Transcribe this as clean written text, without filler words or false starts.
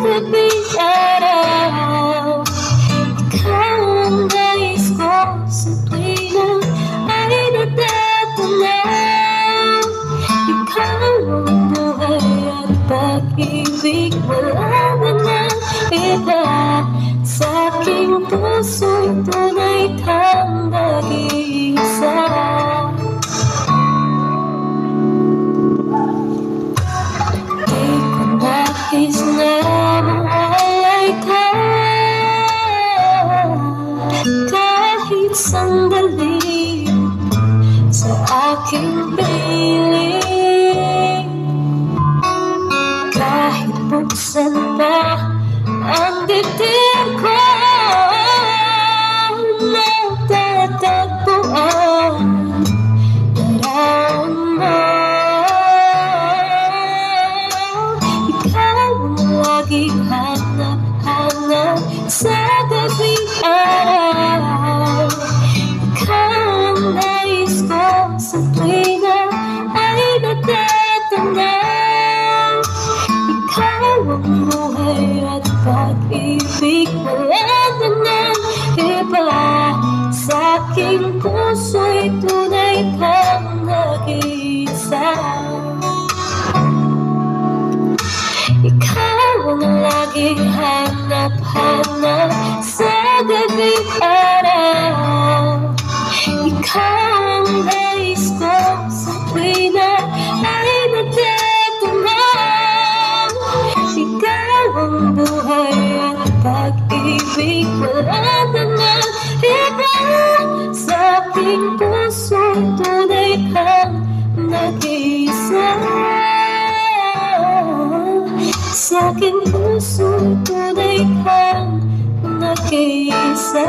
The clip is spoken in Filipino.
gabing araw. Ikaw ang nais ko sa tuwina ay natatanaw. Ikaw ang buhay at pag-ibig, wala na ng iba. Sa aking puso'y tunay kang nag-iisa. Di ko nais na mawalay ka kahit sandali sa aking piling. Kahit buksan pa ang dibdib ko, natatagpuan larawan mo. Ikaw ang laging hanap-hanap sa gabing araw. Ikaw ang nais ko sa tuwina ay natatanaw. Ikaw ang buhay at pag-ibig, wala na ng iba. Sa aking puso'y tunay kang nag-iisa. Ikaw ang laging hanap-hanap sa gabing araw. Ikaw ang nais ko sa tuwina ay natatanaw. Ikaw ang buhay at pag-ibig, wala na ng iba. Sa aking puso'y tunay kang nag-iisa. Sa aking puso'y tunay kang nag-iisa.